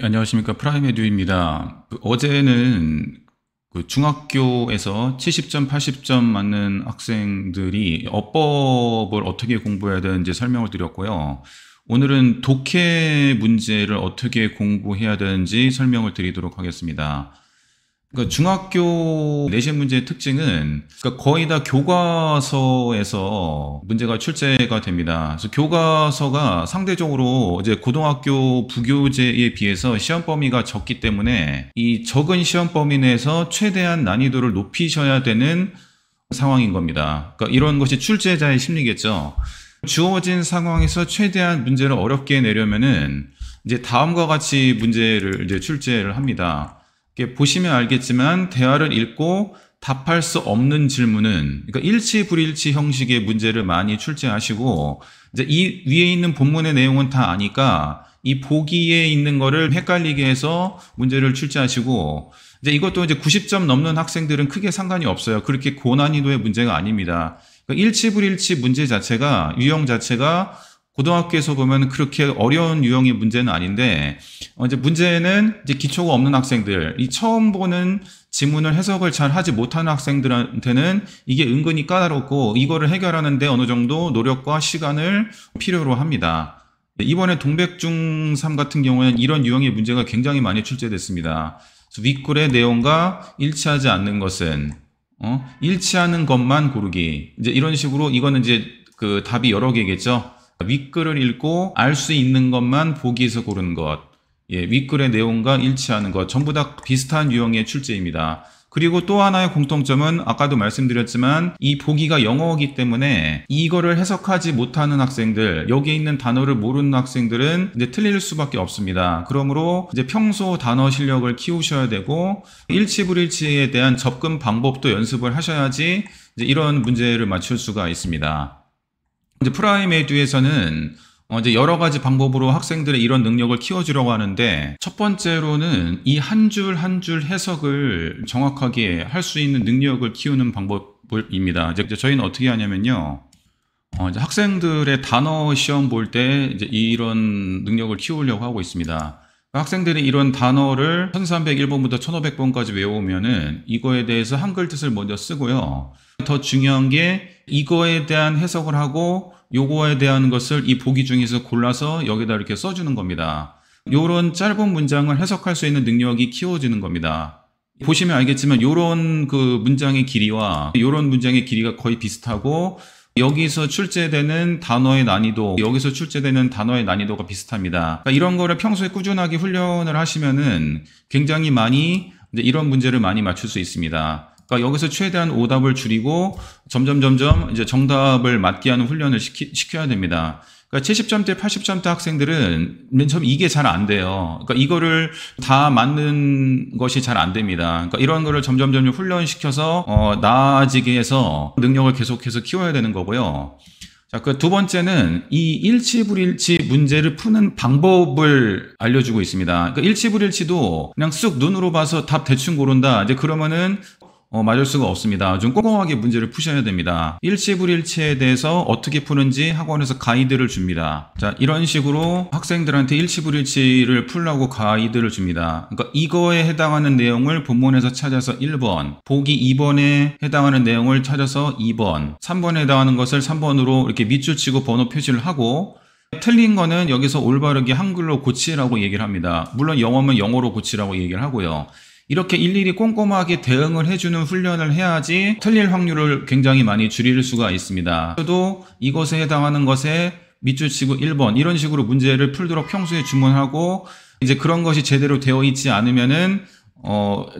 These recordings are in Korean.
안녕하십니까. 프라임에듀입니다. 어제는 중학교에서 70점, 80점 맞는 학생들이 어법을 어떻게 공부해야 되는지 설명을 드렸고요. 오늘은 독해 문제를 어떻게 공부해야 되는지 설명을 드리도록 하겠습니다. 그러니까 중학교 내신 문제의 특징은 거의 다 교과서에서 문제가 출제가 됩니다. 그래서 교과서가 상대적으로 이제 고등학교 부교재에 비해서 시험 범위가 적기 때문에 이 적은 시험 범위 내에서 최대한 난이도를 높이셔야 되는 상황인 겁니다. 그러니까 이런 것이 출제자의 심리겠죠. 주어진 상황에서 최대한 문제를 어렵게 내려면은 이제 다음과 같이 문제를 이제 출제를 합니다. 보시면 알겠지만 대화를 읽고 답할 수 없는 질문은 그러니까 일치 불일치 형식의 문제를 많이 출제하시고 이제 이 위에 있는 본문의 내용은 다 아니까 이 보기에 있는 거를 헷갈리게 해서 문제를 출제하시고 이제 이것도 이제 90점 넘는 학생들은 크게 상관이 없어요. 그렇게 고난이도의 문제가 아닙니다. 그러니까 일치 불일치 문제 자체가 유형 자체가 고등학교에서 보면 그렇게 어려운 유형의 문제는 아닌데, 이제 문제는 이제 기초가 없는 학생들, 이 처음 보는 지문을 해석을 잘 하지 못하는 학생들한테는 이게 은근히 까다롭고, 이거를 해결하는데 어느 정도 노력과 시간을 필요로 합니다. 이번에 동백중3 같은 경우에는 이런 유형의 문제가 굉장히 많이 출제됐습니다. 윗글의 내용과 일치하지 않는 것은, 일치하는 것만 고르기. 이제 이런 식으로 이거는 이제 그 답이 여러 개겠죠. 윗글을 읽고 알 수 있는 것만 보기에서 고르는 것, 윗글의 내용과 일치하는 것, 전부 다 비슷한 유형의 출제입니다. 그리고 또 하나의 공통점은 아까도 말씀드렸지만 이 보기가 영어이기 때문에 이거를 해석하지 못하는 학생들, 여기에 있는 단어를 모르는 학생들은 이제 틀릴 수밖에 없습니다. 그러므로 이제 평소 단어 실력을 키우셔야 되고 일치불일치에 대한 접근 방법도 연습을 하셔야지 이제 이런 문제를 맞출 수가 있습니다. 이제 프라임에듀에서는 이제 여러 가지 방법으로 학생들의 이런 능력을 키워주려고 하는데 첫 번째로는 이 한 줄 한 줄 해석을 정확하게 할 수 있는 능력을 키우는 방법입니다. 이제 저희는 어떻게 하냐면요. 이제 학생들의 단어 시험 볼 때 이제 이런 능력을 키우려고 하고 있습니다. 학생들이 이런 단어를 1301번부터 1500번까지 외우면은 이거에 대해서 한글 뜻을 먼저 쓰고요. 더 중요한 게 이거에 대한 해석을 하고 요거에 대한 것을 이 보기 중에서 골라서 여기다 이렇게 써주는 겁니다. 요런 짧은 문장을 해석할 수 있는 능력이 키워지는 겁니다. 보시면 알겠지만 요런 그 문장의 길이와 요런 문장의 길이가 거의 비슷하고 여기서 출제되는 단어의 난이도, 여기서 출제되는 단어의 난이도가 비슷합니다. 그러니까 이런 거를 평소에 꾸준하게 훈련을 하시면은 굉장히 많이 이런 문제를 많이 맞출 수 있습니다. 그러니까 여기서 최대한 오답을 줄이고 점점 이제 정답을 맞게 하는 훈련을 시켜야 됩니다. 그러니까 70점대, 80점대 학생들은 맨 처음 이게 잘 안 돼요. 그러니까 이거를 다 맞는 것이 잘 안 됩니다. 그러니까 이런 거를 점점 훈련시켜서 나아지게 해서 능력을 계속해서 키워야 되는 거고요. 자, 그 두 번째는 이 일치불일치 문제를 푸는 방법을 알려주고 있습니다. 그러니까 일치불일치도 그냥 쑥 눈으로 봐서 답 대충 고른다. 이제 그러면은 맞을 수가 없습니다. 좀 꼼꼼하게 문제를 푸셔야 됩니다. 일치불일치에 대해서 어떻게 푸는지 학원에서 가이드를 줍니다. 자, 이런 식으로 학생들한테 일치불일치를 풀라고 가이드를 줍니다. 그러니까 이거에 해당하는 내용을 본문에서 찾아서 1번, 보기 2번에 해당하는 내용을 찾아서 2번, 3번에 해당하는 것을 3번으로 이렇게 밑줄 치고 번호 표시를 하고 틀린 거는 여기서 올바르게 한글로 고치라고 얘기를 합니다. 물론 영어면 영어로 고치라고 얘기를 하고요. 이렇게 일일이 꼼꼼하게 대응을 해주는 훈련을 해야지 틀릴 확률을 굉장히 많이 줄일 수가 있습니다. 저도 이것에 해당하는 것에 밑줄 치고 1번 이런 식으로 문제를 풀도록 평소에 주문하고 이제 그런 것이 제대로 되어 있지 않으면은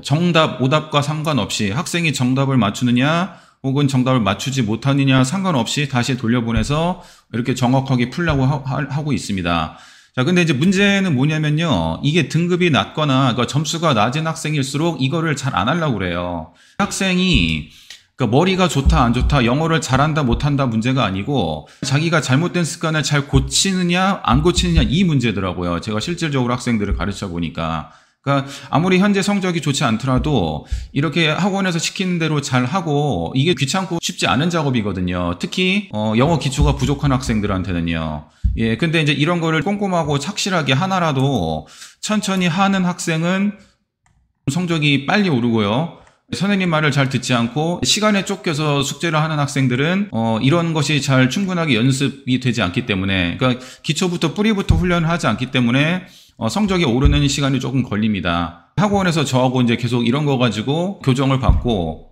정답, 오답과 상관없이 학생이 정답을 맞추느냐 혹은 정답을 맞추지 못하느냐 상관없이 다시 돌려보내서 이렇게 정확하게 풀려고 하고 있습니다. 자, 근데 이제 문제는 뭐냐면요. 이게 등급이 낮거나 그러니까 점수가 낮은 학생일수록 이거를 잘 안 하려고 그래요. 학생이 그러니까 머리가 좋다 안 좋다 영어를 잘한다 못한다 문제가 아니고 자기가 잘못된 습관을 잘 고치느냐 안 고치느냐 이 문제더라고요. 제가 실질적으로 학생들을 가르쳐 보니까. 그러니까 아무리 현재 성적이 좋지 않더라도 이렇게 학원에서 시키는 대로 잘 하고 이게 귀찮고 쉽지 않은 작업이거든요. 특히 영어 기초가 부족한 학생들한테는요. 예, 근데 이제 이런 거를 꼼꼼하고 착실하게 하나라도 천천히 하는 학생은 성적이 빨리 오르고요. 선생님 말을 잘 듣지 않고 시간에 쫓겨서 숙제를 하는 학생들은 이런 것이 잘 충분하게 연습이 되지 않기 때문에, 그러니까 기초부터 뿌리부터 훈련을 하지 않기 때문에 성적이 오르는 시간이 조금 걸립니다. 학원에서 저하고 이제 계속 이런 거 가지고 교정을 받고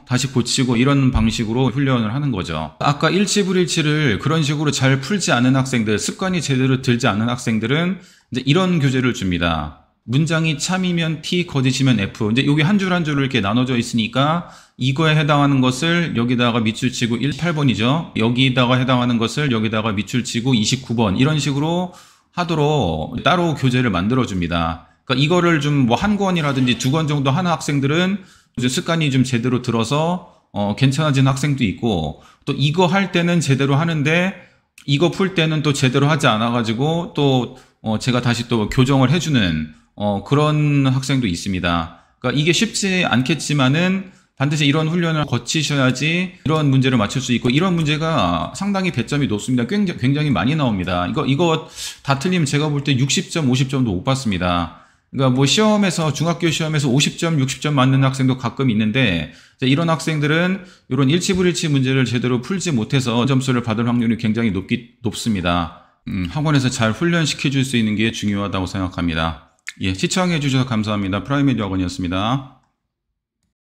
다시 고치고 이런 방식으로 훈련을 하는 거죠. 아까 일치불일치를 그런 식으로 잘 풀지 않은 학생들, 습관이 제대로 들지 않은 학생들은 이제 이런 교재를 줍니다. 문장이 참이면 T, 거짓이면 F. 이제 여기 한 줄 한 줄로 이렇게 나눠져 있으니까 이거에 해당하는 것을 여기다가 밑줄 치고 8번이죠. 여기다가 해당하는 것을 여기다가 밑줄 치고 29번. 이런 식으로 하도록 따로 교재를 만들어 줍니다. 그러니까 이거를 좀 뭐 한 권이라든지 두 권 정도 하는 학생들은 이제 습관이 좀 제대로 들어서 괜찮아진 학생도 있고, 또 이거 할 때는 제대로 하는데 이거 풀 때는 또 제대로 하지 않아 가지고 또 제가 다시 또 교정을 해주는 그런 학생도 있습니다. 그러니까 이게 쉽지 않겠지만은 반드시 이런 훈련을 거치셔야지 이런 문제를 맞출 수 있고, 이런 문제가 상당히 배점이 높습니다. 굉장히 많이 나옵니다. 이거 다 틀리면 제가 볼 때 60점, 50점도 못 받습니다. 그러니까 뭐 시험에서, 중학교 시험에서 50점, 60점 맞는 학생도 가끔 있는데, 이런 학생들은 이런 일치불일치 문제를 제대로 풀지 못해서 점수를 받을 확률이 굉장히 높습니다. 학원에서 잘 훈련시켜 줄 수 있는 게 중요하다고 생각합니다. 예, 시청해 주셔서 감사합니다. 프라이메디 학원이었습니다.